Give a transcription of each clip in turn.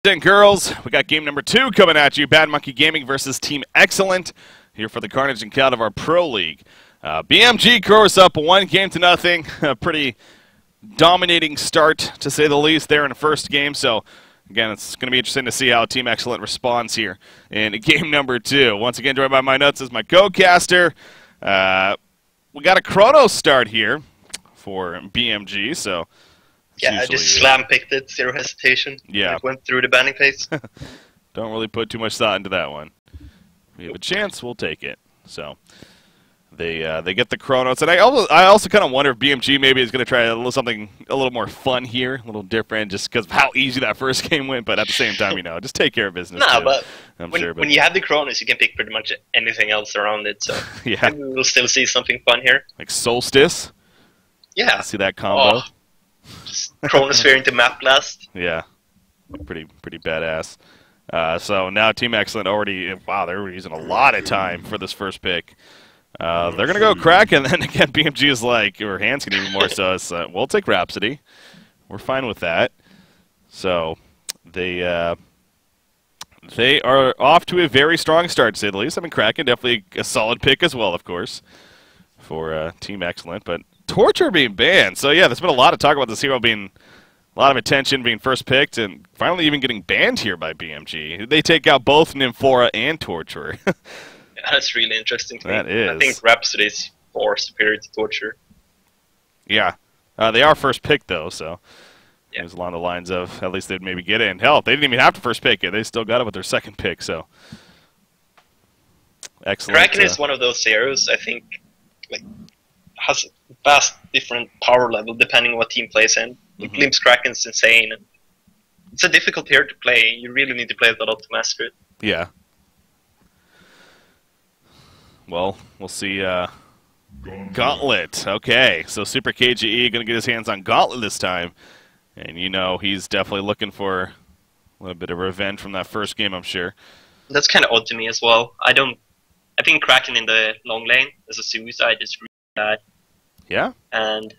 And girls, we got game number 2 coming at you. Bad Monkey Gaming versus Team xCet here for the Carnage and Count of our Pro League. BMG covers up 1-0. A pretty dominating start, to say the least, there in the first game. So, again, it's going to be interesting to see how Team xCet responds here in game number 2. Once again, joined by my nuts as my co-caster. We got a chrono start here for BMG, so... Yeah, I just slam-picked it, zero hesitation. Yeah. Like went through the banning phase. Don't really put too much thought into that one. If we have a chance, we'll take it. So they get the chronos. And I also kind of wonder if BMG maybe is going to try something a little more fun here, a little different, just because of how easy that first game went. But at the same time, just take care of business. No, but when you have the chronos, you can pick pretty much anything else around it. So yeah, maybe we'll still see something fun here. Like Solstice. Yeah. See that combo? Oh. Just chronosphere into map blast. Yeah, pretty badass. So now Team xCet already, wow, they're using a lot of time for this first pick. They're gonna go crack, and then again BMG is like, or Hans can even more so. It's, we'll take Rhapsody. We're fine with that. So they are off to a very strong start, to say the least. I mean, Kraken definitely a solid pick as well, of course, for Team xCet, but. Torture being banned. So, yeah, there's been a lot of talk about this hero being a lot of attention, being first picked, and finally even getting banned here by BMG. They take out both Nymphora and Torture. Yeah, that's really interesting to me. That is. I think Rhapsody is far superior to Torture. Yeah. They are first picked, though, so yeah. It was along the lines of at least they'd maybe get it. And hell, they didn't even have to first pick it. They still got it with their second pick, so. Excellent. Kraken is one of those heroes, I think, like, has a vast different power level depending on what team plays in. Mm-hmm. Glimpse Kraken's insane. And it's a difficult hero to play. You really need to play it a lot to master it. Yeah. Well, we'll see. Gauntlet. Okay, so Super KGE going to get his hands on Gauntlet this time. And he's definitely looking for a little bit of revenge from that first game, I'm sure. That's kind of odd to me as well. I think Kraken in the long lane as a suicide is really bad. Yeah? And,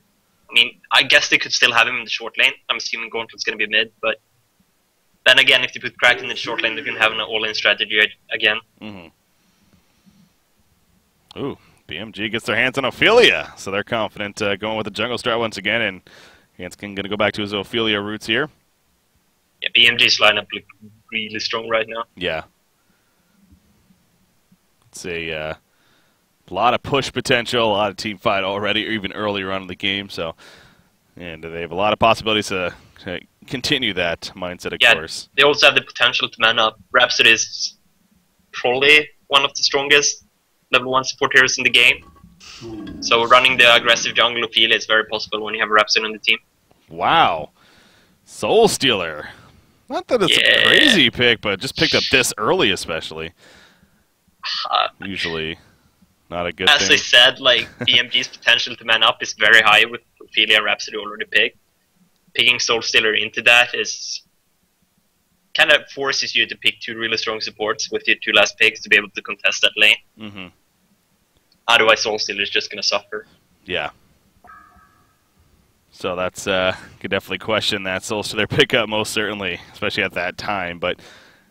I mean, I guess they could still have him in the short lane. I'm assuming Gauntlet's going to be mid, but then again, if they put Kraken in the short lane, they're going to have an all-in strategy again. Mm-hmm. Ooh, BMG gets their hands on Ophelia, so they're confident going with the jungle strat once again, and Hanskin going to go back to his Ophelia roots here. Yeah, BMG's lineup look really strong right now. Yeah. It's a lot of push potential, a lot of team fight already, or even earlier on in the game. So, and they have a lot of possibilities to continue that mindset, of course. They also have the potential to man up. Rhapsody is probably one of the strongest level 1 support heroes in the game. So running the aggressive jungle Ophelia is very possible when you have Rhapsody on the team. Wow. Soul Stealer. Not that it's a crazy pick, but just picked up this early especially. Usually not a good thing. As I said, like, BMG's potential to man up is very high with Ophelia and Rhapsody already picked. Picking Soul Stealer into that is kind of forces you to pick 2 really strong supports with your 2 last picks to be able to contest that lane. Mm-hmm. Otherwise, Soul Stealer is just going to suffer. Yeah. So that's could definitely question that Soul Stealer pickup most certainly, especially at that time. But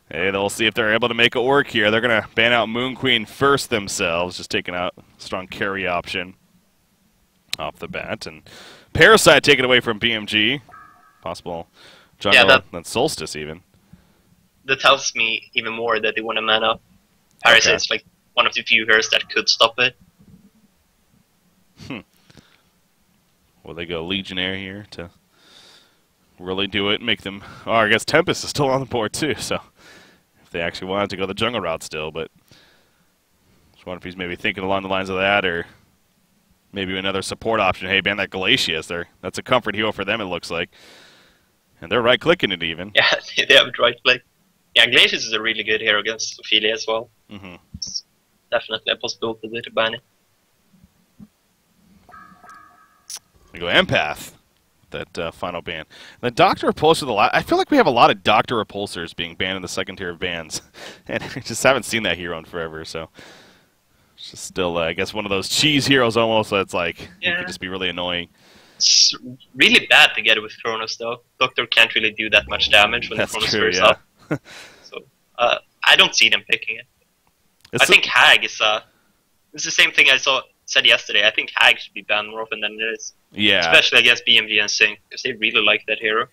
hey, they'll see if they're able to make it work here. They're going to ban out Moon Queen first themselves, just taking out a strong carry option off the bat. And Parasite taken away from BMG. Possible jungle, then Solstice even. That tells me even more that they want to man up. Parasite's like one of the few heroes that could stop it. Will they go Legionnaire here to really do it and make them... Oh, I guess Tempest is still on the board too, so... They actually wanted to go the jungle route still, but just wonder if he's maybe thinking along the lines of that, or maybe another support option. Hey, ban that Glacius. That's a comfort hero for them, it looks like. And they're right-clicking it even. Yeah, they have a right-click. Yeah, Glacius is a really good hero against Ophelia as well. Mm-hmm. It's definitely a possibility to ban it. We go Empath. That final ban. The Doctor Repulsor, I feel like we have a lot of Doctor Repulsors being banned in the second tier of bans. And I just haven't seen that hero in forever, so... It's just still, I guess, one of those cheese heroes almost that's like, it could just be really annoying. It's really bad to get it with Chronos, though. Doctor can't really do that much damage when the Chronos flares up. So I don't see them picking it. I think Hag is it's the same thing I said yesterday. I think Hag should be banned more often than it is. Yeah. Especially against BMG and CiC, because they really like that hero.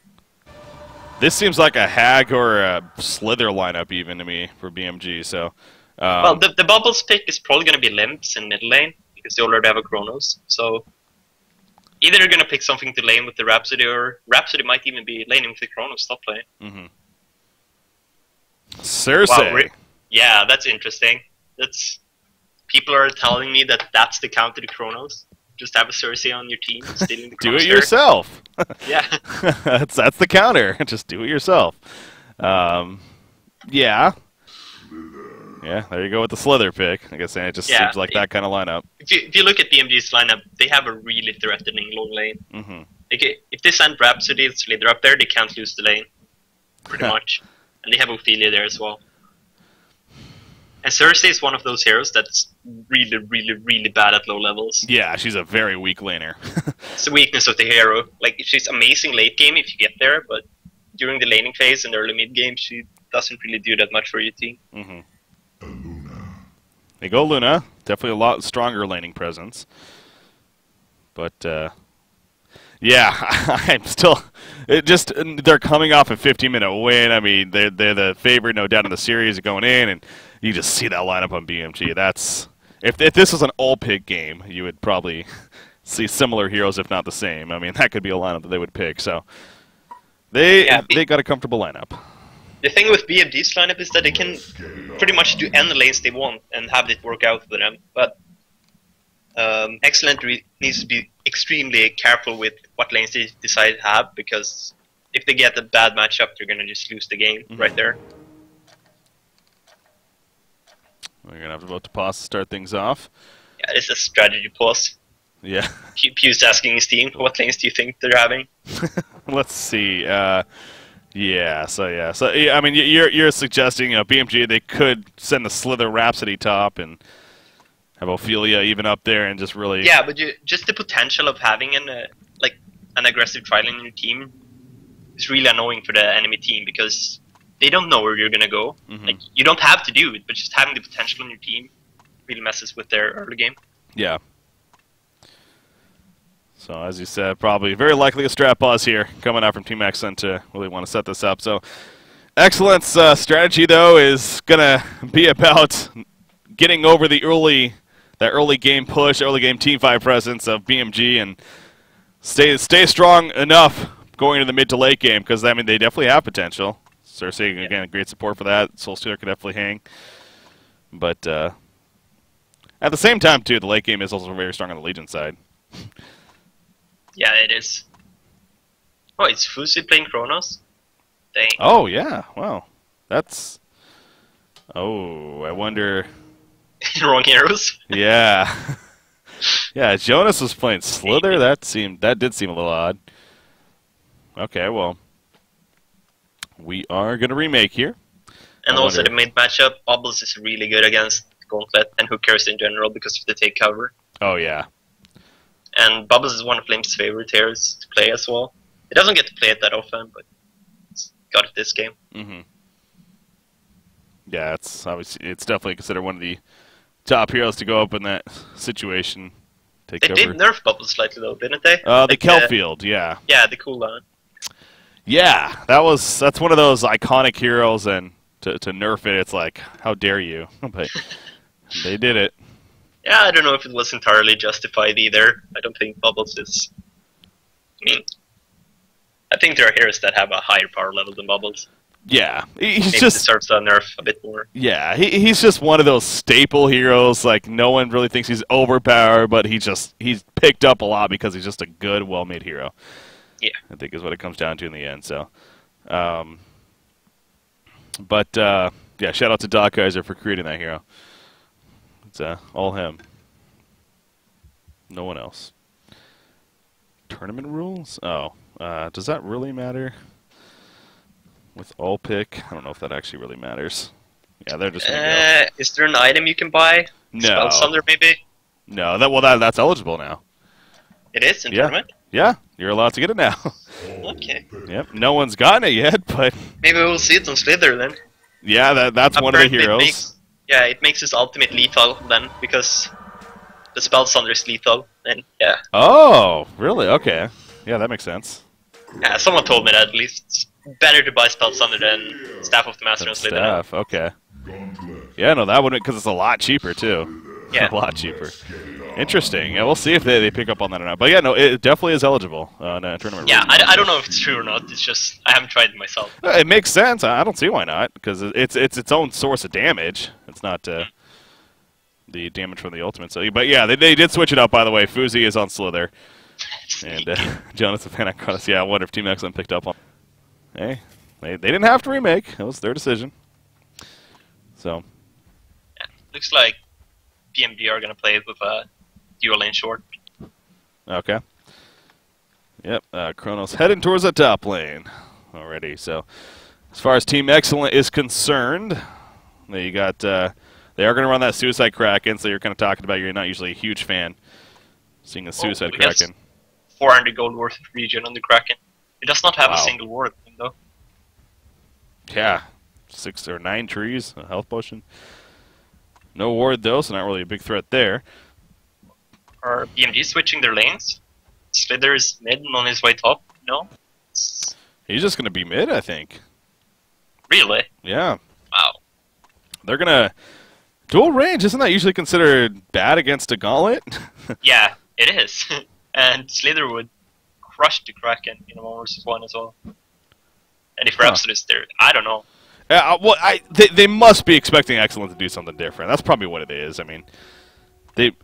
This seems like a Hag or a Slither lineup even to me for BMG. So, well, the Bubbles pick is probably going to be Limps in mid lane, because they already have a Chronos. So either they're going to pick something to lane with the Rhapsody, or Rhapsody might even be laning with the Chronos top lane. Mm-hmm. CiC. Wow, yeah, that's interesting. People are telling me that that's the counter to Chronos. Just have a CiC on your team, stealing the Do Chronos it yourself. Yeah. that's the counter. Just do it yourself. Yeah. Yeah, there you go with the Slither pick. Like I said, it just seems like that kind of lineup. If you look at BMG's lineup, they have a really threatening long lane. Mm-hmm. If they send Rhapsody and Slither up there, they can't lose the lane, pretty much. And they have Ophelia there as well. And CiC is one of those heroes that's really, really, really bad at low levels. Yeah, she's a very weak laner. It's the weakness of the hero. Like, she's amazing late game if you get there, but during the laning phase and early mid game, she doesn't really do that much for your team. Mm-hmm. They go Luna. Definitely a lot stronger laning presence. But, yeah, I'm still... they're coming off a 15-minute win. I mean, they're the favorite, no doubt, in the series going in, and you just see that lineup on BMG. That's... If this was an all-pick game, you would probably see similar heroes, if not the same. I mean, that could be a lineup that they would pick. So they got a comfortable lineup. The thing with BMG's lineup is that they can pretty much do any lanes they want and have it work out for them. But xCet needs to be extremely careful with what lanes they decide to have, because if they get a bad matchup, they're going to just lose the game right there. We're going to have to vote to pause to start things off. Yeah, it's a strategy pause. Yeah. Pew's asking his team, what lanes do you think they're having? Let's see. So I mean, you're suggesting, BMG, they could send the Slither Rhapsody top and have Ophelia even up there and just really... Yeah, but just the potential of having an aggressive trial in your team is really annoying for the enemy team, because they don't know where you're going to go. Mm-hmm. Like, you don't have to do it, but just having the potential on your team really messes with their early game. Yeah. So, as you said, probably very likely a strat pause here coming out from Team xCet to really want to set this up. So, xCet's strategy, though, is going to be about getting over the early game push, early game teamfight presence of BMG, and stay strong enough going into the mid to late game, because, I mean, they definitely have potential. CiC, again, great support for that. Soulstealer could definitely hang. But at the same time, too, the late game is also very strong on the Legion side. Yeah, it is. Oh, it's Fuzi playing Chronos? Dang. Oh, yeah. Wow. That's... Oh, I wonder... Wrong heroes? Yeah. Yeah, Jonas was playing Slither. That did seem a little odd. Okay, well... We are going to remake here. And also the mid matchup, Bubbles is really good against Gauntlet and Hookers in general because of the take cover. Oh, yeah. And Bubbles is one of Limp's favorite heroes to play as well. He doesn't get to play it that often, but he's got it this game. Mm-hmm. Yeah, it's definitely considered one of the top heroes to go up in that situation. They did nerf Bubbles slightly though, didn't they? The Kelfield, yeah. Yeah, the cooldown. Yeah, that's one of those iconic heroes, and to nerf it, it's like, how dare you? But they did it. Yeah, I don't know if it was entirely justified either. I don't think Bubbles is... I mean, I think there are heroes that have a higher power level than Bubbles. Yeah, Maybe deserves a nerf a bit more. Yeah, he's just one of those staple heroes. Like, no one really thinks he's overpowered, but he's picked up a lot because he's just a good, well-made hero. Yeah, I think is what it comes down to in the end. So, yeah, shout out to Doc Kaiser for creating that hero. It's all him. No one else. Tournament rules? Oh, does that really matter? With all pick, I don't know if that actually really matters. Yeah, they're just gonna go. Is there an item you can buy? No. Spell Sunder, maybe? No, that's eligible now. It is in Yeah. tournament? Yeah, you're allowed to get it now. Okay. Yep, no one's gotten it yet, but Maybe we'll see it on Slither then. yeah, that's one of the Apparently heroes. it makes his ultimate lethal then, because the spell Sunder is lethal. And yeah. Oh, really? Okay. Yeah, that makes sense. Yeah, someone told me that at least. It's better to buy spell Sunder than Staff of the Master on Slither. Staff, okay. Yeah, no, that wouldn't, because it's a lot cheaper, too. Yeah. A lot cheaper. Interesting. Yeah, we'll see if they pick up on that or not. But yeah, no, it definitely is eligible in a tournament. Yeah, I don't know if it's true or not. It's just, I haven't tried it myself. It makes sense. I don't see why not, because it's its own source of damage. It's not the damage from the ultimate. So, but yeah, they did switch it up, by the way. Fuzi is on Slither. And Jonathan Van Acronis, yeah, I wonder if Team Excellent picked up on. Hey, they didn't have to remake. It was their decision. So. Yeah, looks like BMG are going to play it with a dual lane short. Okay. Yep, Kronos heading towards the top lane already. So, as far as Team Excellent is concerned, you got they are going to run that Suicide Kraken. So you're kind of talking about you're not usually a huge fan seeing a Suicide Kraken. 400 gold worth of region on the Kraken. It does not have a single ward thing though. Yeah, 6 or 9 trees, a health potion. No ward though, so not really a big threat there. Are BMG switching their lanes? Slither is mid and on his way top? No? He's just going to be mid, I think. Really? Yeah. Wow. They're going to... Dual range, isn't that usually considered bad against a gauntlet? Yeah, it is. And Slither would crush the Kraken in a 1v1 as well. And if Rhapsody is there, I don't know. Well, they must be expecting Excellent to do something different. That's probably what it is. I mean...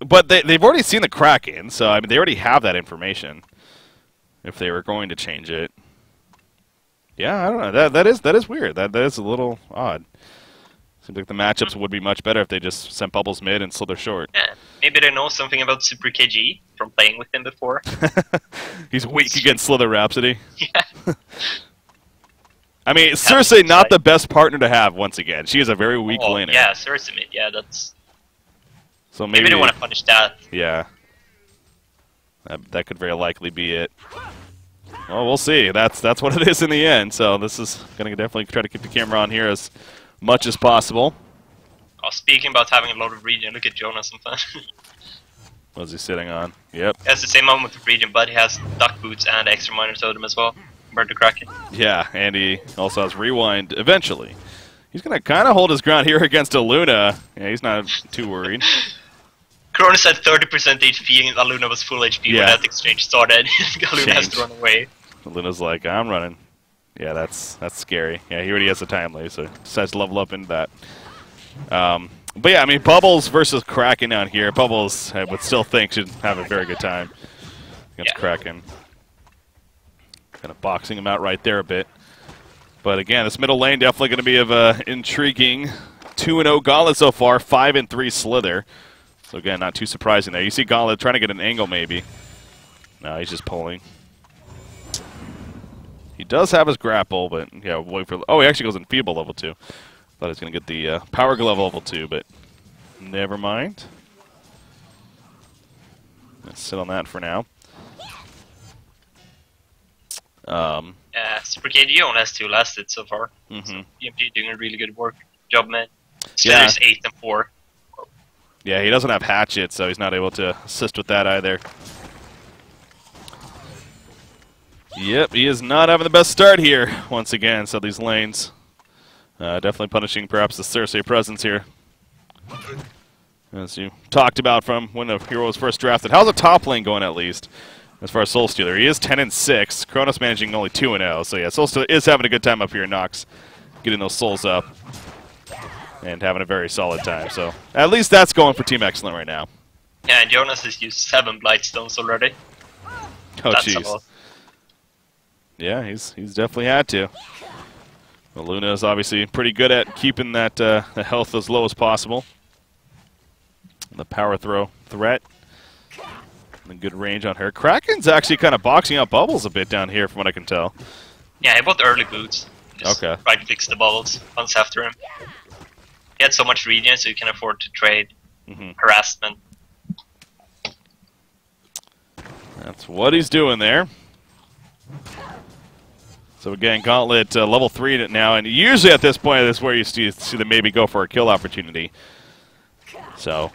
But they've already seen the Kraken, so I mean they already have that information. If they were going to change it, yeah, I don't know. That is weird. That is a little odd. Seems like the matchups would be much better if they just sent Bubbles mid and Slither short. Yeah, maybe they know something about Super KG from playing with him before. He's weak against Slither Rhapsody. Yeah. I mean, Cersei not the best partner to have. Once again, she is a very weak laner. Yeah, Cersei mid. Yeah, that's. So maybe they want to punish that. Yeah. That could very likely be it. Well, we'll see. That's what it is in the end. So this is going to definitely try to keep the camera on here as much as possible. Oh, speaking about having a lot of region, look at Jonas and fun. What is he sitting on? Yep. He has the same moment of region, but he has duck boots and extra minor totem as well. Compared to Kraken. Yeah, and he also has rewind eventually. He's going to kind of hold his ground here against Aluna. Yeah, he's not too worried. Cronus had 30% HP and Aluna was full HP when that exchange started. Aluna has to run away. Aluna's like, I'm running. Yeah, that's scary. Yeah, he already has a time lead, so decides to level up into that. But yeah, I mean, Bubbles versus Kraken down here. Bubbles, I would still think, should have a very good time against Kraken. Kind of boxing him out right there a bit. But again, this middle lane definitely going to be of intriguing 2-0 Gauntlet so far, 5-3 Slither. So again, not too surprising there. You see Gauntlet trying to get an angle maybe. No, he's just pulling. He does have his grapple, but yeah, wait for. Oh, he actually goes Enfeeble level 2. Thought he was going to get the Power Glove level 2, but never mind. Let's sit on that for now. Yeah, Super KG only has 2 lasted so far. So BMG doing a really good job, man. Slither's 8-4. Yeah, he doesn't have Hatchet, so he's not able to assist with that either. Yep, he is not having the best start here once again. So these lanes definitely punishing perhaps the Cersei presence here. As you talked about from when the hero was first drafted. How's the top lane going at least? As far as Soul Stealer, he is 10-6. Kronos managing only 2-0. So yeah, Soul Stealer is having a good time up here in Nox, getting those souls up and having a very solid time. So at least that's going for Team Excellent right now. Yeah, and Jonas has used 7 Blightstones already. Oh jeez. Yeah, he's definitely had to. Well, Luna is obviously pretty good at keeping that the health as low as possible. The power throw threat. And good range on her. Kraken's actually kind of boxing out Bubbles a bit down here from what I can tell. Yeah, he bought early boots. Just tried to fix the Bubbles once after him. He had so much regen, so you can afford to trade harassment. That's what he's doing there. So again, Gauntlet level 3 now, and usually at this point, that's where you see them maybe go for a kill opportunity. So,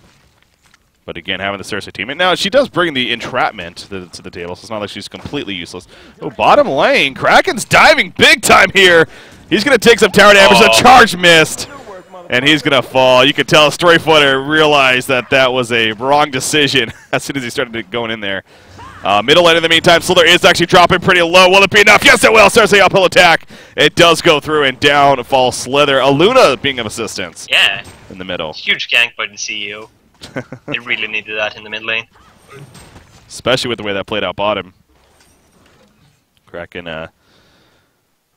but again, having the CiC team. And now she does bring the entrapment to the table, so it's not like she's completely useless. Oh, bottom lane, Kraken's diving big time here. He's going to take some tower damage. The charge missed, and he's going to fall. You could tell Storyfooter realized that that was a wrong decision as soon as he started going in there. Middle lane in the meantime, Slither is actually dropping pretty low. Will it be enough? Yes, it will. CiC uphill attack. It does go through, and down falls Slither. Aluna being of assistance. Yeah. In the middle. Huge gank by the CEO. They really needed that in the mid lane. Especially with the way that played out bottom. Kraken,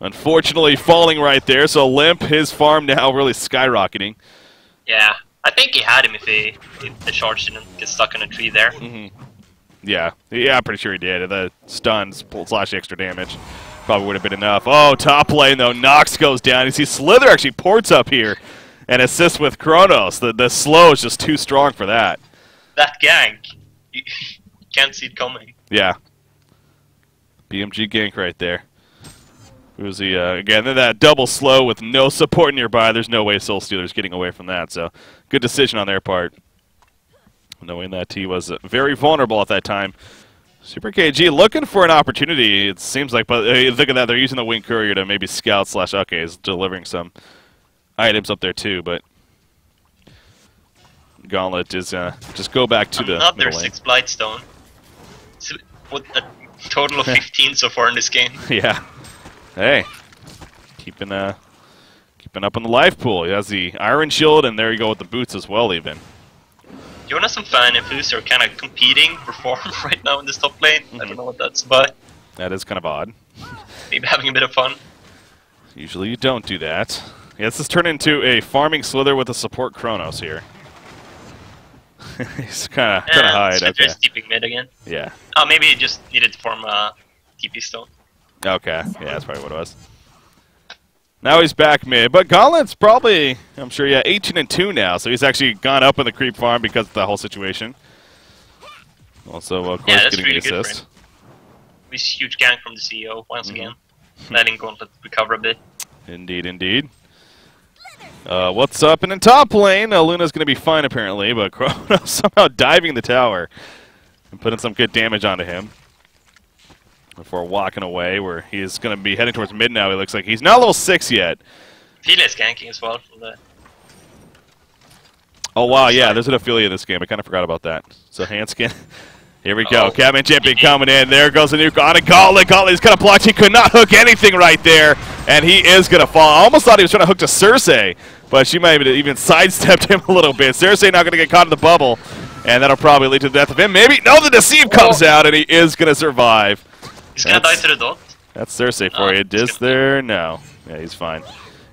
unfortunately falling right there, so Limp, his farm now really skyrocketing. Yeah. I think he had him if the charge didn't get stuck in a tree there. Yeah, I'm pretty sure he did. The stuns slash the extra damage probably would have been enough. Oh, top lane though, Nox goes down. You see Slither actually ports up here and assists with Kronos. The slow is just too strong for that. That gank, you can't see it coming. Yeah. BMG gank right there. It was the again that double slow with no support nearby. There's no way Soul Stealer's getting away from that. So good decision on their part, knowing that he was very vulnerable at that time. Super KG looking for an opportunity, it seems like, but look at that, they're using the Wing Courier to maybe scout slash, okay, is delivering some items up there too, but Gauntlet is just go back to the another middle lane. 6 Blightstone. So, what, a total of 15 so far in this game. Yeah. Hey, keeping up on the life pool. He has the Iron Shield, and there you go with the boots as well, even. Jonas and Fan and Fuse are kind of competing for form right now in this top lane. I don't know what that's about. That is kind of odd. Maybe having a bit of fun. Usually you don't do that. Yeah, this has turned into a farming Slither with a support Kronos here. He's kind of hide. Okay. TPing mid again. Yeah. Oh, maybe he just needed to form a TP stone. Okay. Yeah, that's probably what it was. Now he's back mid, but Gauntlet's probably, I'm sure, yeah, 18-2 now, so he's actually gone up in the creep farm because of the whole situation. Also, of course, that's getting really the good assist. for him. This huge gank from the CEO once again, letting Gauntlet recover a bit. Indeed, indeed. What's up in the top lane? Luna's going to be fine, apparently, but Kronos somehow diving the tower and putting some good damage onto him before walking away, where he is going to be heading towards mid now. He looks like he's not level 6 yet. Ophelia is ganking as well from the... Oh, wow, yeah, there's an Ophelia in this game. I kind of forgot about that. So, Handskin. Here we go. Catman Champion coming in. There goes the nuke on a Gauntlet. Gauntlet is kind of blocked. He could not hook anything right there, and he is going to fall. I almost thought he was trying to hook to CiC, but she might have even sidestepped him a little bit. CiC now going to get caught in the bubble, and that'll probably lead to the death of him. Maybe. No, the Deceive comes out, and he is going to survive. He's going to die to the dot. That's CiC for you. Diz there? No. Yeah, he's fine.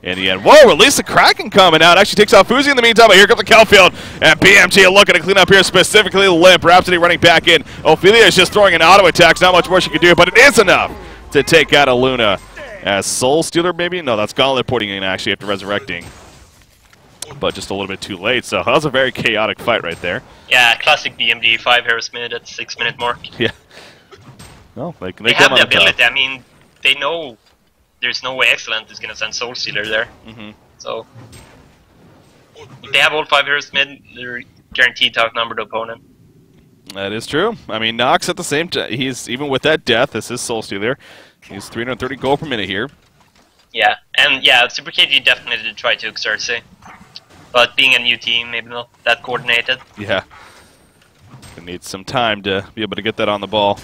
In the end. Whoa, release the Kraken coming out. Actually takes out Fuzi in the meantime, but here comes the Kelfield. And BMG looking to clean up here, specifically Limp. Rhapsody running back in. Ophelia is just throwing an auto attack. Not much more she can do, but it is enough to take out Aluna. As Soul Stealer, maybe? No, that's Gauntlet porting in actually after resurrecting. But just a little bit too late, so that was a very chaotic fight right there. Yeah, classic BMG 5 heroes mid at 6-minute mark. Yeah. Well, they have the ability. I mean, they know there's no way Excellent is going to send Soul Stealer there. So, if they have all 5 heroes mid, they're guaranteed to outnumber the opponent. That is true. I mean, Nox at the same time, he's, even with that death, this is Soul Stealer. He's 330 gold per minute here. Yeah, and yeah, Super KG definitely did try to exert CiC. But being a new team, maybe not that coordinated. Yeah. Gonna need some time to be able to get that on the ball.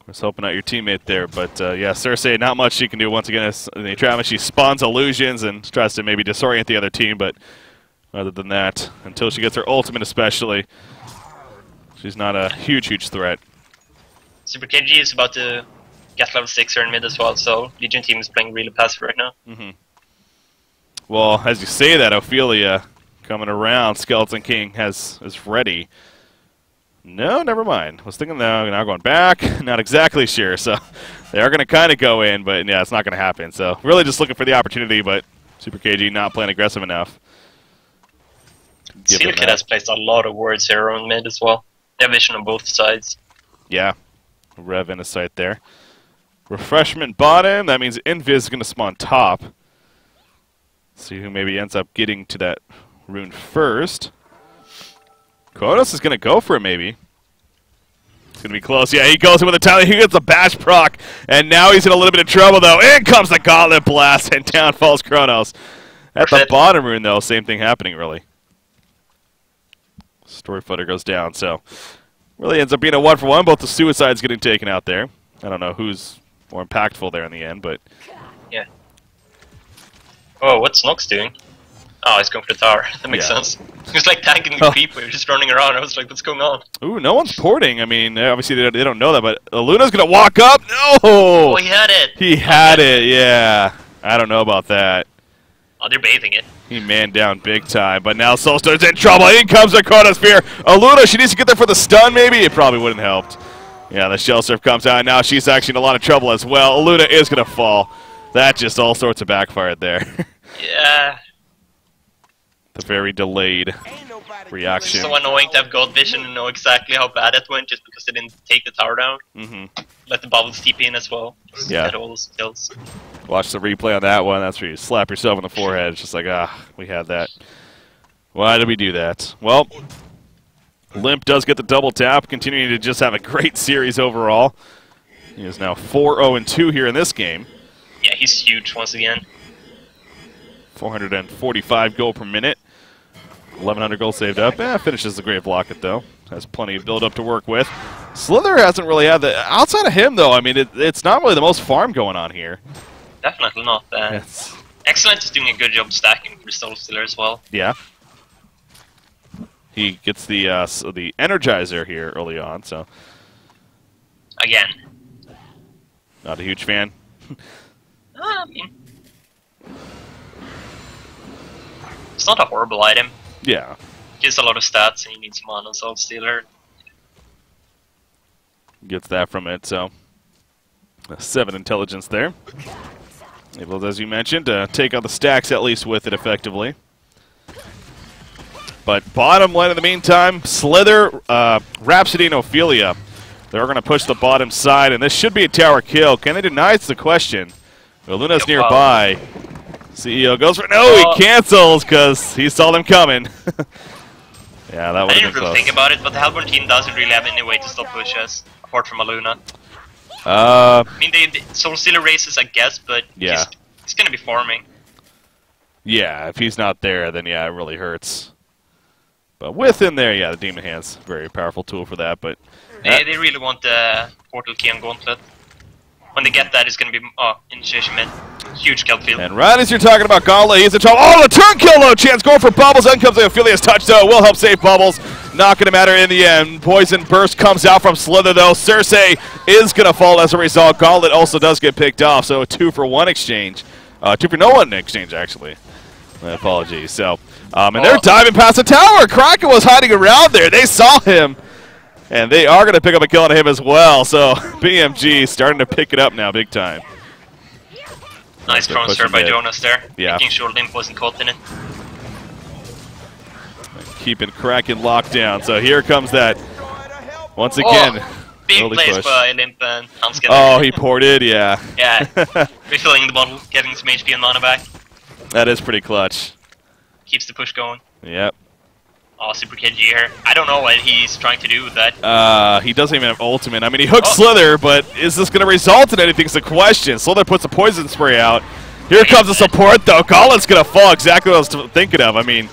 I was helping out your teammate there, but yeah, CiC, not much she can do. Once again, in the entrapment, she spawns illusions and tries to maybe disorient the other team, but other than that, until she gets her ultimate especially, she's not a huge threat. Super KG is about to get level 6 here in mid as well, so Legion team is playing really passive right now. Well, as you say that, Ophelia coming around, Skeleton King is ready. No, never mind. I was thinking now going back. Not exactly sure. So they are going to kind of go in, but yeah, it's not going to happen. So really just looking for the opportunity, but Super KG not playing aggressive enough. CiC has placed a lot of wards here on mid as well. They have vision on both sides. Yeah. Rev in a sight there. Refreshment bottom. That means Invis is going to spawn top. See who maybe ends up getting to that rune first. Kronos is going to go for it, maybe. It's going to be close. Yeah, he goes in with a tally. He gets a bash proc. And now he's in a little bit of trouble, though. In comes the Gauntlet Blast, and down falls Kronos. At the bottom rune, though, same thing happening, really. Story Footer goes down, so really ends up being a 1-for-1. Both the suicides getting taken out there. I don't know who's more impactful there in the end, but... Yeah. Oh, what's Nox doing? Oh, he's going for the tower. That makes sense. He's like tanking the creep. We're just running around. I was like, what's going on? Ooh, no one's porting. I mean, obviously they don't know that, but Luna's going to walk up. No! Oh, he had it. He had it, yeah. I don't know about that. Oh, they're bathing it. He manned down big time, but now Soulstar's in trouble. In comes the Chronosphere. Luna, she needs to get there for the stun, maybe? It probably wouldn't have helped. Yeah, the Shell Surf comes out. Now she's actually in a lot of trouble as well. Luna is going to fall. That just all sorts of backfired there. Yeah. The very delayed reaction. It's so annoying to have God Vision and know exactly how bad it went just because they didn't take the tower down. Let the bubbles TP in as well. Yeah. Get all those kills. Watch the replay on that one. That's where you slap yourself on the forehead. It's just like, we had that. Why did we do that? Well, Limp does get the double tap, continuing to just have a great series overall. He is now 4-0-2 here in this game. Yeah, he's huge once again. 445 gold per minute. 1,100 gold saved up. Finishes the Great Blocket, though. Has plenty of build-up to work with. Slither hasn't really had the... Outside of him, though, I mean, it's not really the most farm going on here. Definitely not. xCet is doing a good job stacking for Soul Stealer as well. Yeah. He gets the Energizer here early on, so... Again. Not a huge fan. I mean... It's not a horrible item. Yeah. Gives a lot of stats and you need some on Soul Stealer. Gets that from it, so... 7 intelligence there. Able, as you mentioned, to take out the stacks at least with it effectively. But bottom lane in the meantime, Slither, Rhapsody, and Ophelia. They're going to push the bottom side, and this should be a tower kill. Can they deny? It's the question. Well, Luna's nearby. CEO goes for no, he cancels because he saw them coming. Yeah, that would have been close. I didn't really think about it, but the Hellborn team doesn't really have any way to stop pushes, apart from Aluna. I mean, the Soul Stealer races, I guess, but yeah. he's going to be farming. Yeah, if he's not there, then yeah, it really hurts. But with him there, yeah, the Demon Hand's a very powerful tool for that. But they really want the Portal Key on Gauntlet. When they get that, it's going to be initiation mid. Huge kill field. And right as you're talking about Gauntlet, he's in trouble. Oh, the turn kill though! Chance going for Bubbles. Then comes the Ophelia's touch though. Will help save Bubbles. Not going to matter in the end. Poison Burst comes out from Slither though. Circe is going to fall as a result. Gauntlet also does get picked off, so a 2-for-1 exchange. 2-for-no-1 exchange, actually. My apologies. So, and they're diving past the tower. Kraken was hiding around there. They saw him. And they are going to pick up a kill on him as well. So, BMG starting to pick it up now big time. Nice crown serve by Jonas there. Yeah. Making sure Limp wasn't caught in it. Keeping Kraken locked down. So here comes that. Once again. Big plays by Limp and Hanske. Oh, he ported, yeah. Yeah. Refilling the bottle, getting some HP and mana back. That is pretty clutch. Keeps the push going. Yep. Oh, Super KG here. I don't know what he's trying to do with that. He doesn't even have ultimate. I mean, he hooks Slither, but is this going to result in anything is the question. Slither puts a poison spray out. Here comes the support, though. Gauntlet's going to fall. Exactly what I was thinking of. I mean,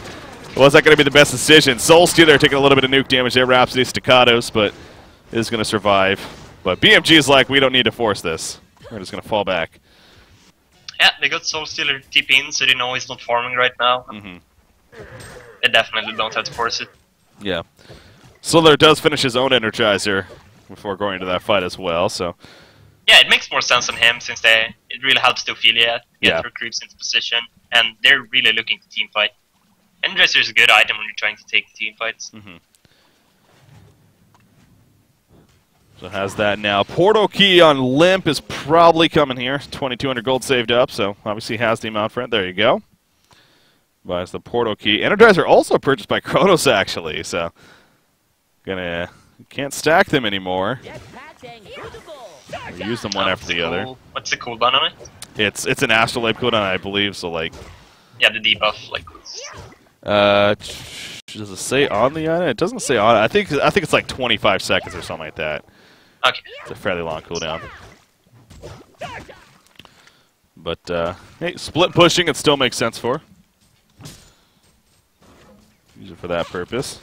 was that going to be the best decision? Soul Stealer taking a little bit of nuke damage there. Rhapsody staccatos, but is going to survive. But BMG is like, we don't need to force this. We're just going to fall back. Yeah, they got Soul Stealer TP in, so they know he's not farming right now. They definitely don't have to force it. Yeah. Slither does finish his own Energizer before going into that fight as well, so... Yeah, it makes more sense on him since it really helps the Ophelia get their creeps into position, and they're really looking to team fight. Energizer is a good item when you're trying to take the team fights. So has that now. Portal Key on Limp is probably coming here. 2,200 gold saved up, so obviously has the amount for it. There you go. Buys the Portal Key. Energizer also purchased by Kronos, actually, so gonna Can't stack them anymore. Or use them one after the other. What's the cooldown on it? It's an Astrolabe cooldown, I believe. So like. Yeah, the debuff. Like. Does it say on the item? It doesn't say on it. I think it's like 25 seconds or something like that. Okay. It's a fairly long cooldown. But hey, split pushing it still makes sense for. Use it for that purpose.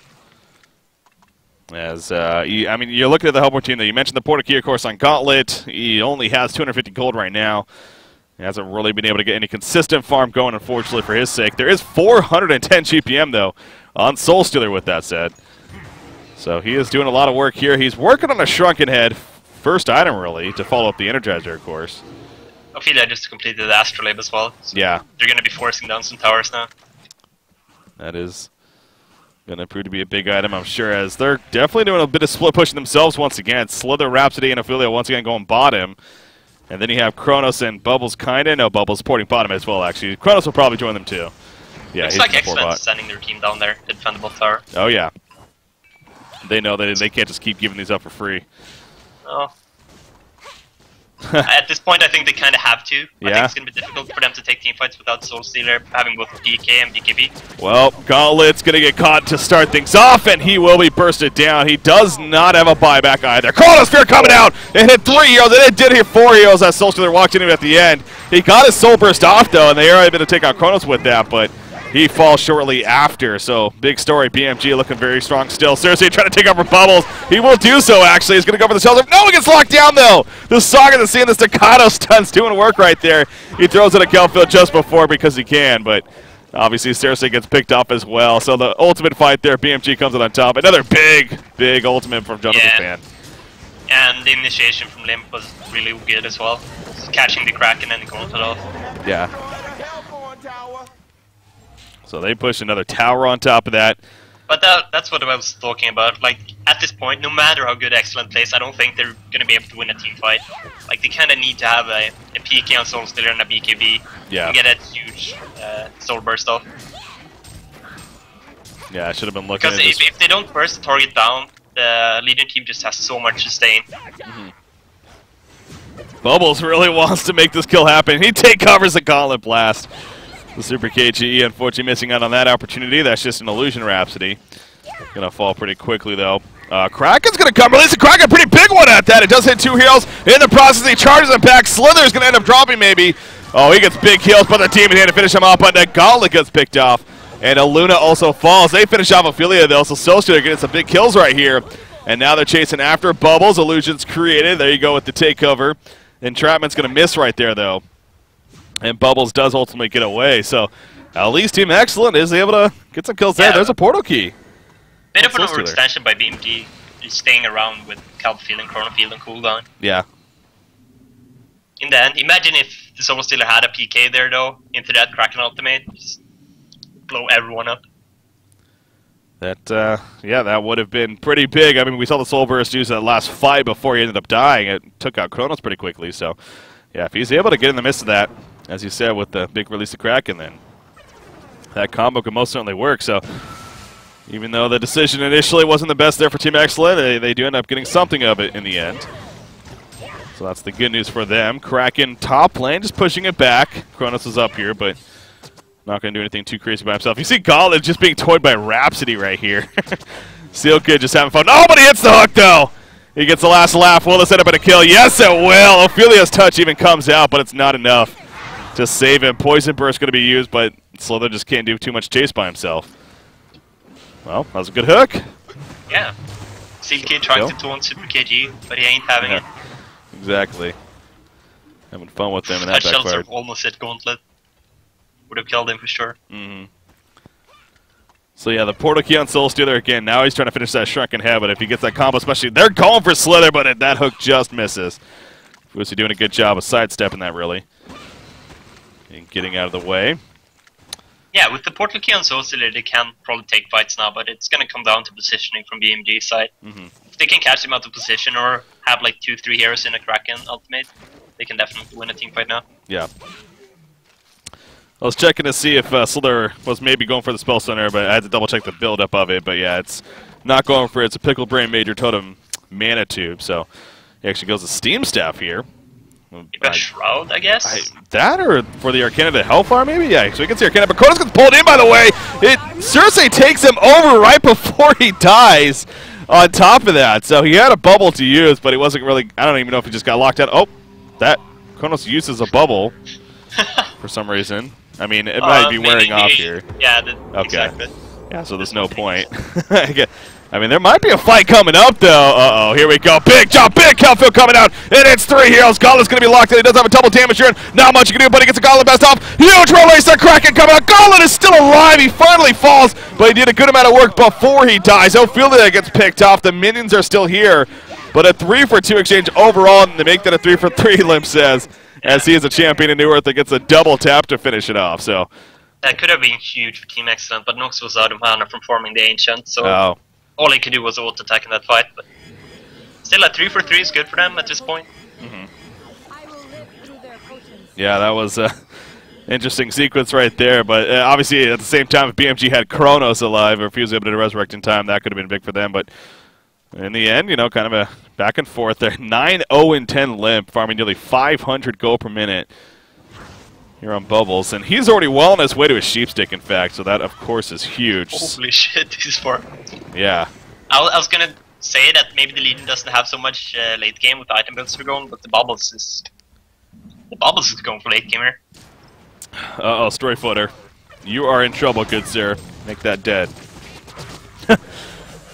As I mean, you're looking at the Hellborn team there. You mentioned the Portakey, of course, on Gauntlet. He only has 250 gold right now. He hasn't really been able to get any consistent farm going, unfortunately, for his sake. There is 410 GPM, though, on Soul Stealer with that said. So he is doing a lot of work here. He's working on a Shrunken Head. First item, really, to follow up the Energizer, of course. Ophelia just completed the Astrolabe as well. So yeah. They're going to be forcing down some towers now. That is going to prove to be a big item, I'm sure, as they're definitely doing a bit of split pushing themselves once again. Slither, Rhapsody, and Ophelia once again going bottom. And then you have Kronos and Bubbles, kind of. No, Bubbles supporting bottom as well, actually. Kronos will probably join them, too. Yeah, looks like xCet sending their team down there to defend the bot tower. Oh, yeah. They know that they can't just keep giving these up for free. Oh. At this point, I think they kind of have to. Yeah. I think it's going to be difficult for them to take teamfights without Soul Stealer having both PK and BKB. Well, Gauntlet's going to get caught to start things off, and he will be bursted down. He does not have a buyback either. Chronosphere coming out! It hit 3 heroes, and it did hit 4 heroes as Soul Stealer walked in at the end. He got his Soul Burst off, though, and they are able to take out Kronos with that, but he falls shortly after. So, big story. BMG looking very strong still. Seriously, trying to take over Bubbles. He will do so, actually. He's going to go for the shelter. No, he gets locked down, though. The Saga that's seeing the staccato stunts doing work right there. He throws it at Kelfield just before because he can, but obviously Cersei gets picked up as well. So, the ultimate fight there. BMG comes out on top. Another big ultimate from Jonathan Fan. And the initiation from Limp was really good as well. Just catching the Kraken and going it off. Yeah. So they push another tower on top of that. But that's what I was talking about. Like, at this point, no matter how good Excellent plays, I don't think they're going to be able to win a team fight. Like, they kind of need to have a PK on Soul Stealer and a BKB. Yeah. And get that huge Soul Burst off. Yeah, I should have been looking because at this. If they don't burst the target down, the Legion team just has so much sustain. Bubbles really wants to make this kill happen. He covers the Gauntlet Blast. The Super KGE unfortunately missing out on that opportunity. That's just an Illusion Rhapsody. Gonna fall pretty quickly though. Kraken's gonna come. Release the Kraken, pretty big one at that. It does hit 2 heals. In the process, he charges him back. Slither's gonna end up dropping maybe. Oh, he gets big heals, but the team is here to finish him off. But the Gauntlet gets picked off. And Aluna also falls. They finish off Ophelia though, so Soulstealer getting some big kills right here. And now they're chasing after Bubbles. Illusion's created. There you go with the takeover. Entrapment's gonna miss right there though. And Bubbles does ultimately get away, so at least Team Excellent is able to get some kills there. There's a portal key. Bit of an overextension by BMG, just staying around with Calfield and Chronofield and cooldown. Yeah. In the end, imagine if the Soul Stealer had a PK there, though, into that Kraken ultimate. Just blow everyone up. That, yeah, that would have been pretty big. I mean, we saw the Soul Burst use that last fight before he ended up dying. It took out Kronos pretty quickly, so yeah, if he's able to get in the midst of that, as you said, with the big release of Kraken, then that combo could most certainly work. So even though the decision initially wasn't the best there for Team Excellent, they do end up getting something of it in the end. So that's the good news for them. Kraken top lane, just pushing it back. Kronos is up here, but not going to do anything too crazy by himself. You see Gauntlet just being toyed by Rhapsody right here. Seal Kid just having fun. Nobody hits the hook, though. He gets the last laugh. Will this end up in a kill? Yes, it will. Ophelia's touch even comes out, but it's not enough to save him. Poison Burst going to be used, but Slither just can't do too much chase by himself. Well, that was a good hook. Yeah. CK trying to taunt Super KG, but he ain't having it. Exactly. Having fun with them, and that touch backfired. Shelter almost hit Gauntlet. Would have killed him for sure. So yeah, the portal key on Soul Stealer again. Now he's trying to finish that Shrunken Head, but if he gets that combo, especially, they're going for Slither, but that hook just misses. Fusi doing a good job of sidestepping that, really. And getting out of the way. Yeah, with the portal key on Soul Stealer, they can probably take fights now, but it's going to come down to positioning from BMG's side. If they can catch him out of position or have like 2-3 heroes in a Kraken ultimate, they can definitely win a team fight now. Yeah. I was checking to see if Slither was maybe going for the Spell Center, but I had to double check the build-up of it. But yeah, it's not going for it. It's a Pickle Brain Major Totem Mana Tube, so he actually goes to Steam Staff here. Maybe a Shroud, I guess? That or for the Arcana to Hellfire, maybe? Yeah, so he gets the Arcana, but Kronos gets pulled in, by the way. CiC takes him over right before he dies on top of that. So he had a bubble to use, but he wasn't really, I don't even know if he just got locked out. Oh, that Kronos uses a bubble for some reason. I mean, it might be wearing off here. Yeah, okay. Exactly. Yeah, so there's no point. I mean, there might be a fight coming up, though. Uh-oh, here we go. Big jump, big Kelfield coming out. And it's 3 heroes. Gauntlet's going to be locked in. He does have a double damage here. Not much you can do, but he gets a Gauntlet best off. Huge release. The Kraken coming out. Gauntlet is still alive. He finally falls, but he did a good amount of work before he dies. Ophelia gets picked off. The minions are still here, but a 3-for-2 exchange overall, and they make that a 3-for-3, Limp says, as he is a champion in New Earth that gets a double tap to finish it off. So that could have been huge for Team Excellent, but Nox was out of mana from forming the Ancient, so all he could do was auto-attack in that fight. But still, a 3-for-3 is good for them at this point. Yeah, that was an interesting sequence right there, but obviously at the same time, if BMG had Kronos alive, or if he was able to resurrect in time, that could have been big for them, but in the end, you know, kind of a back and forth there. 9-0-10 Limp, farming nearly 500 gold per minute here on Bubbles, and he's already well on his way to a Sheepstick, in fact, so that, of course, is huge. Holy shit, he's far. Yeah. I was gonna say that maybe the Legion doesn't have so much late game with the item builds for going, but the Bubbles is going for late gamer. Uh-oh, Story Footer. You are in trouble, good sir. Make that dead.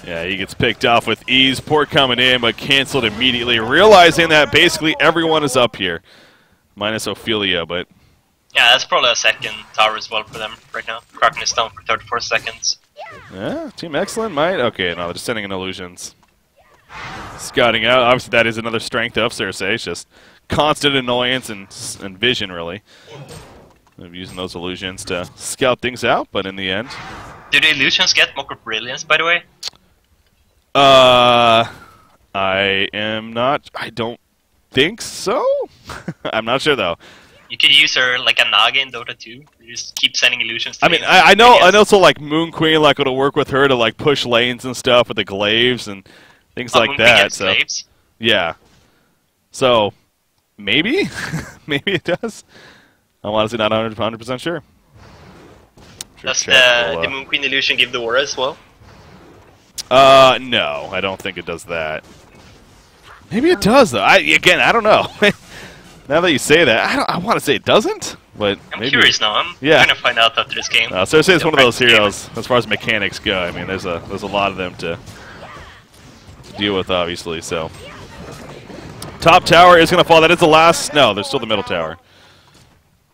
Yeah, he gets picked off with ease. Port coming in, but canceled immediately, realizing that basically everyone is up here. Minus Ophelia, but... Yeah, that's probably a second tower as well for them right now. Kraken is down for 34 seconds. Yeah, Team Excellent might... Okay, no, they're just sending in illusions. Scouting out. Obviously, that is another strength of CiC. It's just constant annoyance and vision, really. Of using those illusions to scout things out, but in the end... Do the illusions get Mock of Brilliance, by the way? I am not... I don't think so. I'm not sure, though. You could use her like a Naga in Dota 2. You just keep sending illusions to I know, so like Moon Queen, like it'll work with her to like push lanes and stuff with the glaives and things like Moon that. So glaives? Yeah. So maybe, maybe it does. I'm honestly not 100% sure. Does the Moon Queen illusion give the aura as well? No, I don't think it does that. Maybe it does though. I don't know. Now that you say that, I want to say it doesn't, but I'm maybe. curious now. I'm gonna find out after this game. CiC is one of those heroes as far as mechanics go. I mean, there's a lot of them to deal with, obviously. So, top tower is gonna fall. That is the last. No, there's still the middle tower,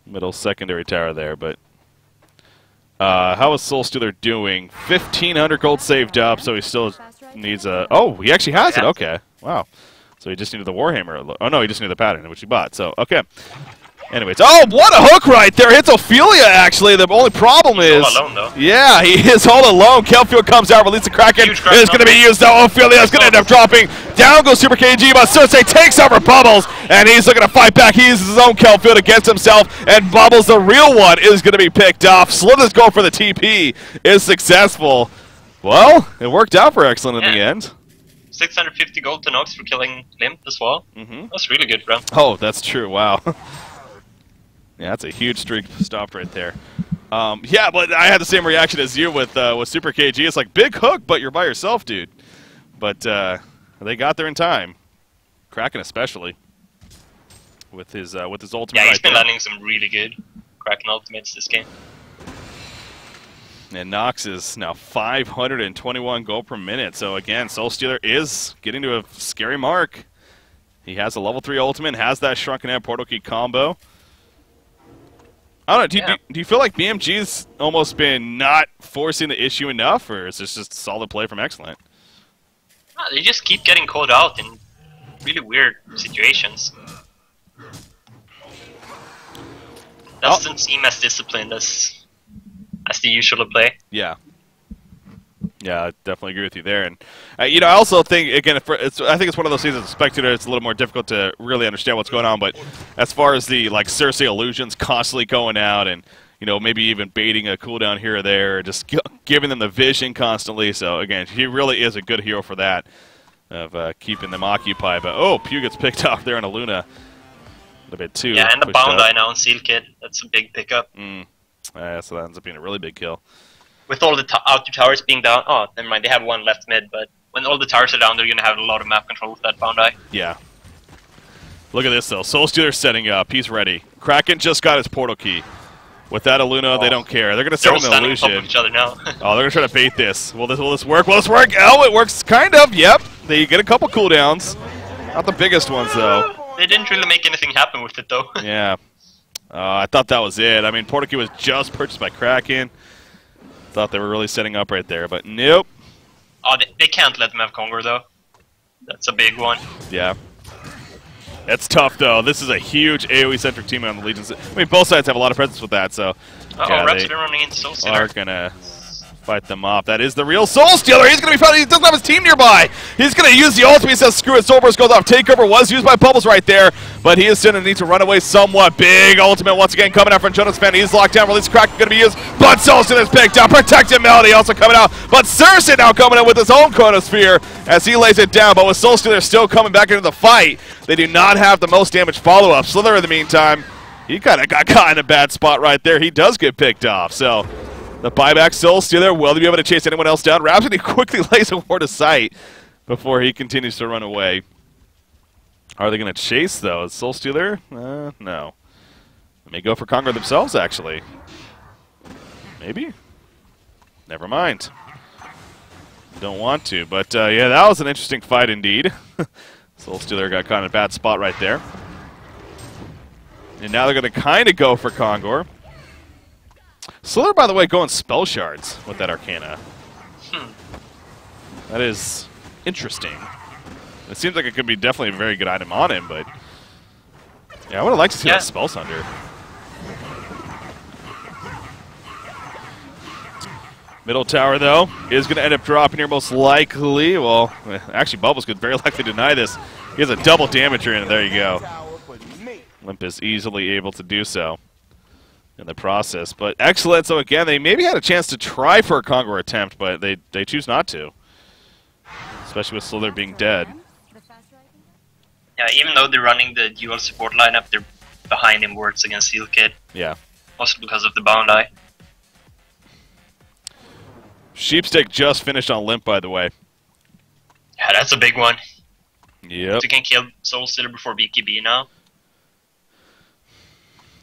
middle secondary tower there. But how is Soul Stealer doing? 1,500 gold saved up, so he still needs a. Oh, he actually has it. Okay, wow. So he just needed the Warhammer. Oh, no, he just needed the pattern, which he bought. So, okay. Anyways. Oh, what a hook right there. Hits Ophelia, actually. The only problem is... He's all alone, though. Yeah, he is all alone. Kelfield comes out, releases Kraken. It is going to be used, though. Ophelia is going to end up dropping. Down goes Super KG, but CiC takes over Bubbles, and he's looking to fight back. He uses his own Kelfield against himself, and Bubbles, the real one, is going to be picked off. Slither's goal for the TP is successful. Well, it worked out for Excellent in the end. 650 gold to Nox for killing Limp as well. That's really good, bro. Oh, that's true. Wow. Yeah, that's a huge streak stopped right there. Yeah, but I had the same reaction as you with Super KG. It's like, big hook, but you're by yourself, dude. But they got there in time. Kraken especially. With his ultimate. Yeah, he's been landing some really good Kraken ultimates this game. And Nox is now 521 gold per minute. So again, Soul Stealer is getting to a scary mark. He has a level 3 ultimate, has that Shrunken Head Portal Key combo. I don't know, do you feel like BMG's almost been not forcing the issue enough, or is this just solid play from Excellent? They just keep getting called out in really weird situations. Doesn't seem as disciplined as the usual play. Yeah. Yeah, I definitely agree with you there. And you know, I also think, again, I think it's one of those things as a spectator, it's a little more difficult to really understand what's going on. But as far as the like CiC illusions constantly going out, and you know, maybe even baiting a cooldown here or there, just giving them the vision constantly. So again, he really is a good hero for that, of keeping them occupied. But oh, Pew gets picked off there on a Luna. A bit too. Yeah, and the bound eye now on CiC. That's a big pickup. So that ends up being a really big kill. With all the outer towers being down, oh, never mind, they have one left mid, but when all the towers are down, they're going to have a lot of map control with that bound eye. Yeah. Look at this, though. Soulstealer setting up. He's ready. Kraken just got his portal key. With that Luna, they don't care. They're going to set an illusion. On top of each other now. Oh, they're going to try to bait this. Will this work? Will this work? Oh, it works kind of. Yep. They get a couple cooldowns. Not the biggest ones, though. They didn't really make anything happen with it, though. Yeah. I thought that was it. I mean, portal key was just purchased by Kraken. Thought they were really setting up right there, but nope. Oh, they can't let them have Conquer, though. That's a big one. Yeah. It's tough, though. This is a huge AoE-centric team on the Legions. I mean, both sides have a lot of presence with that, so... Uh-oh, Rep's been running into Soulstealer. Are gonna fight them off. That is the real Soulstealer! He's gonna be found. He doesn't have his team nearby! He's gonna use the ultimate. He says, screw it, Soulburst goes off. Takeover was used by Bubbles right there, but he is gonna need to run away somewhat. Big ultimate once again coming out from Jonas Fan. He's locked down. Release Kraken gonna be used, but Soulstealer's picked up. Protected Melody also coming out, but CiC now coming in with his own Chronosphere as he lays it down, but with Soulstealer still coming back into the fight, they do not have the most damage follow-up. Slither, in the meantime, he kind of got caught in a bad spot right there. He does get picked off, so the buyback Soulstealer, will they be able to chase anyone else down? Rhapsody quickly lays a ward of sight before he continues to run away. Are they going to chase, though? Is Soulstealer? No. They may go for Conquer themselves, actually. Maybe? Never mind. Don't want to, but yeah, that was an interesting fight indeed. Soulstealer got caught in a bad spot right there. And now they're going to kind of go for Conquer. Slither, by the way, going Spell Shards with that Arcana. That is interesting. It seems like it could be definitely a very good item on him, but... yeah, I would have liked to see that Spell Sunder. Middle tower, though, is going to end up dropping here most likely. Well, actually, Bubbles could very likely deny this. He has a double damager in it. There you go. Limp is easily able to do so in the process. But excellent. So, again, they maybe had a chance to try for a Conquer attempt, but they choose not to. Especially with Slither being dead. Yeah, even though they're running the dual support lineup, they're behind in wards against CiC. Yeah. Also because of the bound eye. Sheepstick just finished on Limp, by the way. Yeah, that's a big one. Yep. You can kill Soulstealer before BKB now.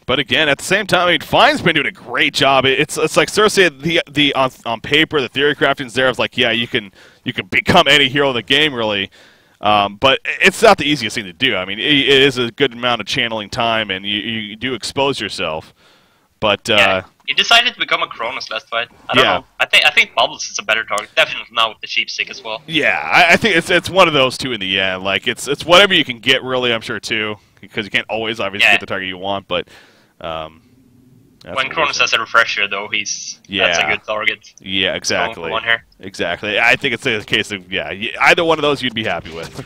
But again, at the same time, I mean, Fine's been doing a great job. It's like Cersei, on paper, the theory crafting's there. It's like, yeah, you can become any hero in the game, really. But it's not the easiest thing to do. I mean, it is a good amount of channeling time, and you do expose yourself. But yeah, he decided to become a Kronos last fight. I don't know. I think Bubbles is a better target. Definitely now with the Sheepstick as well. Yeah, I think it's one of those two in the end. Like it's whatever you can get, really. I'm sure too, because you can't always obviously get the target you want. But when Kronos has a refresher, though, that's a good target. Yeah, exactly. One here. Exactly. I think it's a case of either one of those you'd be happy with,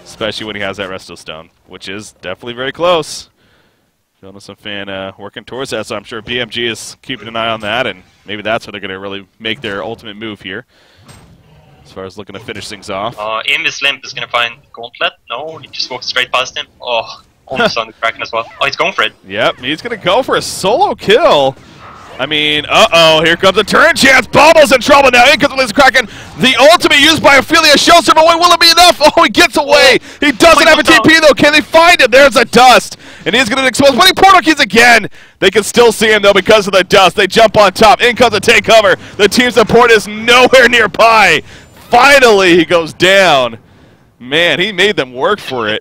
especially when he has that Resto Stone, which is definitely very close. Jonas and Fan working towards that, so I'm sure BMG is keeping an eye on that, and maybe that's where they're going to really make their ultimate move here, as far as looking to finish things off. Invis Limp is going to find Gauntlet. No, he just walked straight past him. Oh, almost on the Kraken as well. Oh, he's going for it. Yep, he's going to go for a solo kill. I mean, here comes a turn chance. Bubbles in trouble now. In comes the Kraken. The ultimate used by Ophelia shows him away. Will it be enough? Oh, he gets away. He doesn't have a TP, though. Can they find him? There's a dust. And he's going to expose. But he portal keys again. They can still see him, though, because of the dust. They jump on top. In comes a take cover. The team support is nowhere nearby. Finally, he goes down. Man, he made them work for it.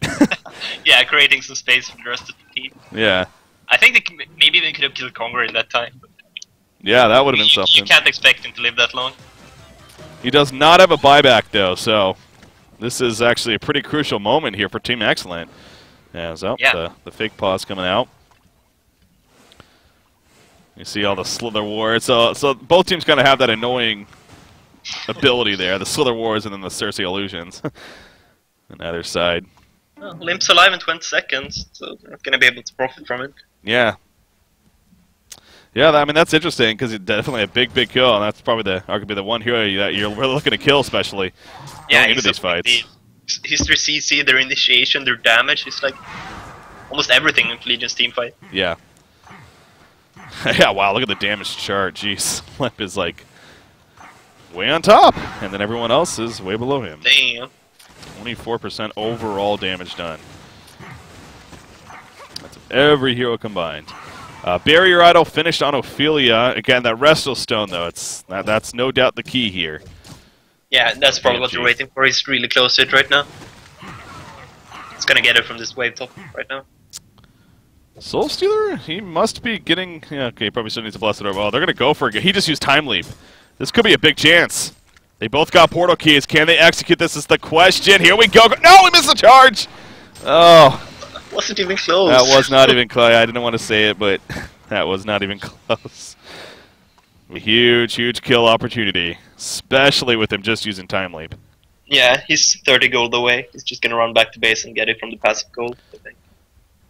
Yeah, creating some space for the rest of the team. Yeah. I think maybe they could have killed Conquer in that time. Yeah, that would have been something. You can't expect him to live that long. He does not have a buyback, though, so this is actually a pretty crucial moment here for Team Excellent. The fake pause coming out. You see all the Slither Wars. So both teams kind of have that annoying ability there, the Slither Wars and then the Cersei Illusions on either side. Well, Limp's alive in 20 seconds, so they're not going to be able to profit from it. Yeah. Yeah, I mean, that's interesting because it's definitely a big, big kill, and that's probably arguably the one hero that you're really looking to kill, especially going into these fights. His CC, their initiation, their damage is like almost everything in Legion's team fight. Yeah. Yeah, wow, look at the damage chart. Jeez. Limp is like way on top, and then everyone else is way below him. Damn. 24% overall damage done. That's every hero combined. Barrier Idol finished on Ophelia. Again, that Resto Stone, though, that's no doubt the key here. Yeah, that's probably what they're waiting for. He's really close to it right now. He's gonna get it from this wave top right now. Soul Stealer? He must be getting... Yeah, okay, he probably still needs a Blessed Orb. Oh, they're gonna go for it. He just used Time Leap. This could be a big chance. They both got portal keys. Can they execute this is the question. Here we go. No, we missed the charge! Oh. Wasn't even close. That was not even close. I didn't want to say it, but that was not even close. A huge, huge kill opportunity, especially with him just using Time Leap. Yeah, he's 30 gold away. He's just going to run back to base and get it from the passive gold, I think.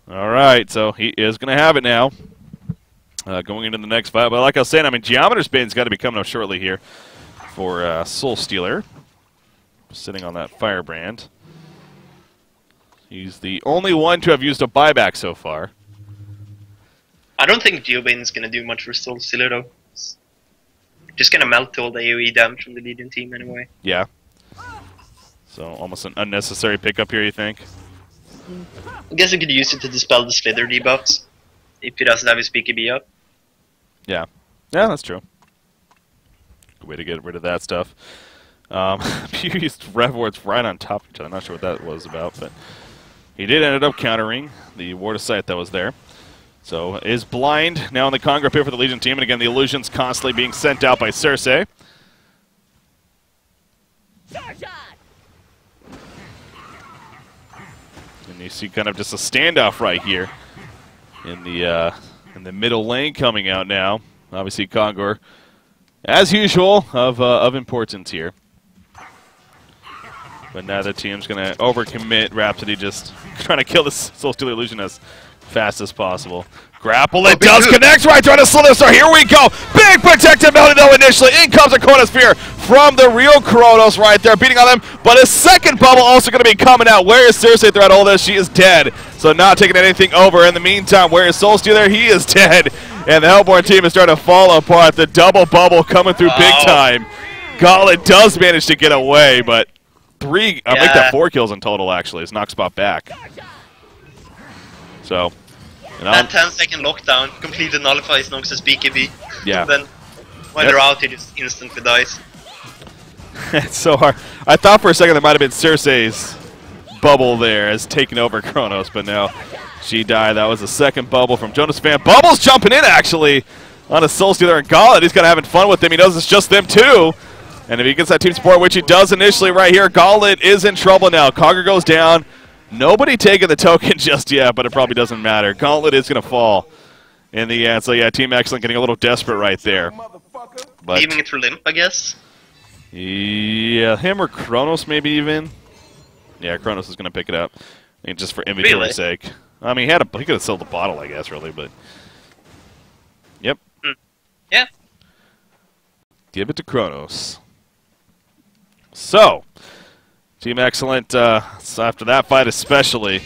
All right, so he is going to have it now. Going into the next fight. But like I was saying, I mean, Geometer Spade's got to be coming up shortly here for Soul Stealer. Sitting on that Firebrand. He's the only one to have used a buyback so far. I don't think Geobane's going to do much for Soul Stealer, though. It's just going to melt all the AoE damage from the Legion team anyway. Yeah. So almost an unnecessary pickup here, you think? I guess I could use it to dispel the Slither debuffs if he doesn't have his BKB up. Yeah. Yeah, that's true. Good way to get rid of that stuff. You used Rev Wards right on top of each other. I'm not sure what that was about, but he did end up countering the Ward of Sight that was there. So is blind now in the Congress here for the Legion team, and again the illusions constantly being sent out by CiC. And you see kind of just a standoff right here in the middle lane coming out now. Obviously Kongor, as usual, of importance here. But now the team's going to overcommit. Rhapsody just trying to kill this Soul Stealer Illusion as fast as possible. Grapple, it does connect right there on the Slither Star. Here we go. Big protective melody though initially. In comes a Chronosphere from the real Kronos right there, beating on them. But a second bubble also going to be coming out. Where is CiC throughout all this? She is dead. So not taking anything over. In the meantime, where is Soul Stealer? He is dead. And the Hellborn team is starting to fall apart. The double bubble coming through big time. Gauntlet does manage to get away, but make that 4 kills in total, actually, as Noxbot back. So, that 10-second lockdown completely nullifies Nox's BKB. Yeah. And then when they're out, he just instantly dies. It's so hard. I thought for a second there might have been CiC's bubble there as taking over Kronos, but no, she died. That was the second bubble from Jonas Fan. Bubbles jumping in, actually, on a Soul Stealer and Gauntlet. He's kind of having fun with him. He knows it's just them too. And if he gets that team support, which he does initially right here, Gauntlet is in trouble now. Cogger goes down. Nobody taking the token just yet, but it probably doesn't matter. Gauntlet is going to fall in the end. So, yeah, Team Excellent getting a little desperate right there. But leaving it for Limp, I guess. Yeah, him or Kronos maybe even. Yeah, Kronos is going to pick it up. I mean, just for inventory's sake. I mean, he could have sold the bottle, I guess, really, but... Yep. Yeah. Give it to Kronos. So, Team Excellent, after that fight especially,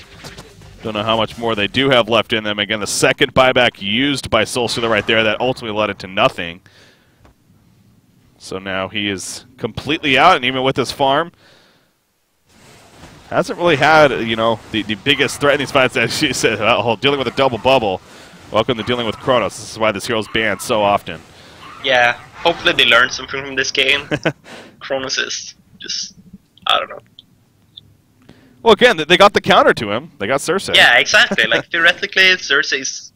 don't know how much more they do have left in them. Again, the second buyback used by Soul Stealer right there, that ultimately led it to nothing. So now he is completely out, and even with his farm, hasn't really had, you know, the biggest threat in these fights, as she said, dealing with a double bubble. Welcome to dealing with Kronos. This is why this hero's banned so often. Yeah, hopefully they learn something from this game. Kronos is just, I don't know. Well, again, they got the counter to him. They got CiC. Yeah, exactly. Like, theoretically, CiC is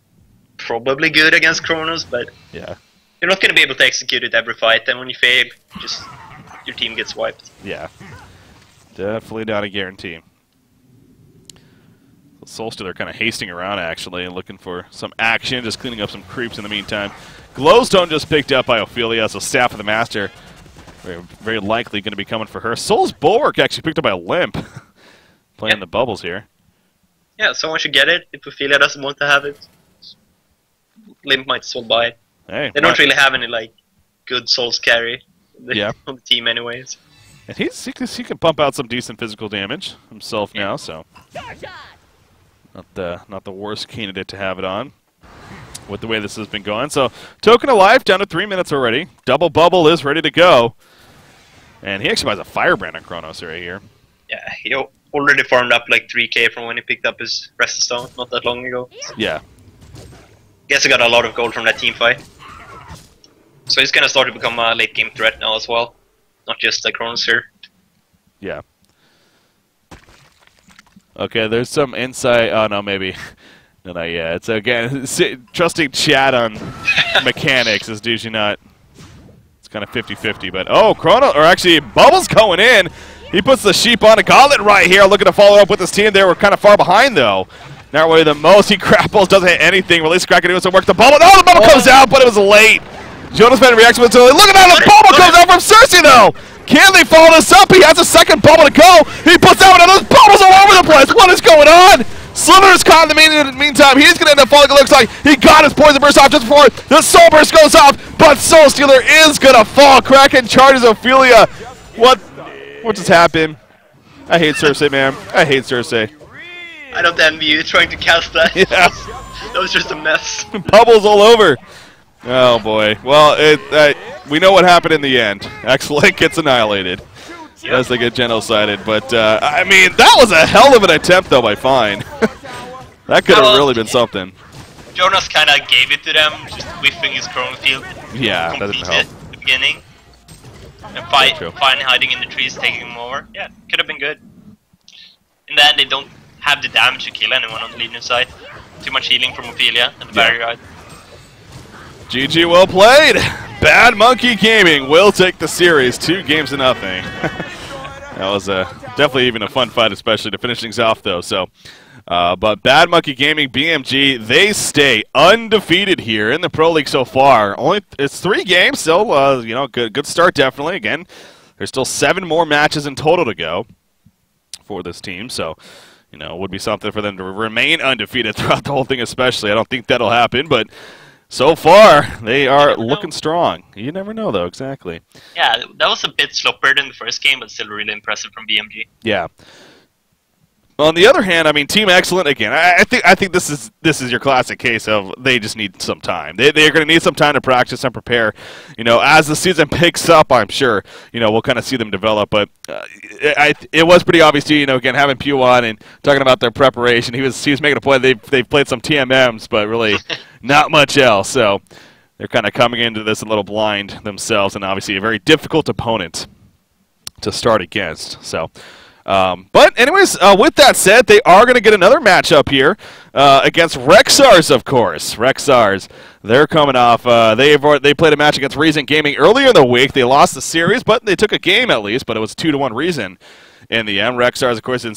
probably good against Kronos, but yeah, you're not going to be able to execute it every fight, and when you fail, just your team gets wiped. Yeah. Definitely not a guarantee. Soul Stealer kind of hasting around, actually, and looking for some action, just cleaning up some creeps in the meantime. Glowstone just picked up by Ophelia, so Staff of the Master very likely going to be coming for her. Soul's Bulwark actually picked up by Limp. Playing the bubbles here. Yeah, someone should get it. If Ophelia doesn't want to have it, Limp might as well buy it. Hey, they don't really have any like good souls carry Yeah. on the team anyways. And he can pump out some decent physical damage himself now, so not the worst candidate to have it on with the way this has been going. So Token of Life down to 3 minutes already. Double Bubble is ready to go. And he actually buys a Firebrand on Chronos right here. Yeah, he already farmed up like 3k from when he picked up his Rest Stone not that long ago. Yeah. Guess he got a lot of gold from that team fight. So he's gonna start to become a late game threat now as well. Not just a Chronos here. Yeah. Okay, there's some insight. Oh, no, maybe. No, not yet. It's again, trusting chat on mechanics is usually not. It's kind of 50-50, but oh, Chrono, or actually, Bubble's going in. He puts the sheep on a gauntlet right here, looking to follow up with his team. They were kind of far behind, though. Not really the most. He grapples, doesn't hit anything. Release Kraken doing some work. The Bubble, oh, the Bubble comes out, but it was late. Jonas Man reacts with it. Look at that, the Bubble comes out from CiC, though. Can they follow this up? He has a second Bubble to go. He puts out another Bubbles all over the place. What is going on? Slither is caught in the meantime. He's going to end up falling, it looks like. He got his Poison Burst off just before the Soul Burst goes off, but Soul Stealer is going to fall. Kraken charges Ophelia. What just happened? I hate Cersei, man. I hate Cersei. I don't envy you trying to cast that. Yeah. That was just a mess. Bubbles all over. Oh, boy. Well, we know what happened in the end. xLink gets annihilated as they get genocided. But, I mean, that was a hell of an attempt, though, by Fine. That could have really been something. Jonas kind of gave it to them, just whiffing his Chrono Field. Yeah, that didn't help. At the beginning. And Fine hiding in the trees, taking him over. Yeah, could have been good. In the end, they don't have the damage to kill anyone on the leading side. Too much healing from Ophelia and the barrier ride. GG, well played. Bad Monkey Gaming will take the series 2-0. That was definitely even a fun fight, especially to finish things off, though. So, but Bad Monkey Gaming, BMG, they stay undefeated here in the Pro League so far. It's 3 games still. You know, good start definitely. Again, there's still 7 more matches in total to go for this team. So, you know, it would be something for them to remain undefeated throughout the whole thing, especially. I don't think that'll happen, but so far, they are looking strong. You never know, though, exactly. Yeah, that was a bit sloppier than the first game, but still really impressive from BMG. Yeah. On the other hand, I mean, Team Excellent again. I think this is your classic case of they just need some time. They're going to need some time to practice and prepare. You know, as the season picks up, I'm sure we'll kind of see them develop. But it was pretty obvious to again having Pew on and talking about their preparation. He was making a point. They've played some TMMs, but really not much else. So they're kind of coming into this a little blind themselves, and obviously a very difficult opponent to start against. So. But anyways, with that said, they are going to get another matchup here against Rexars, of course. Rexars, they're coming off. They played a match against Reason Gaming earlier in the week. They lost the series, but they took a game at least. But it was 2-1 Reason in the end. Rexars, of course, in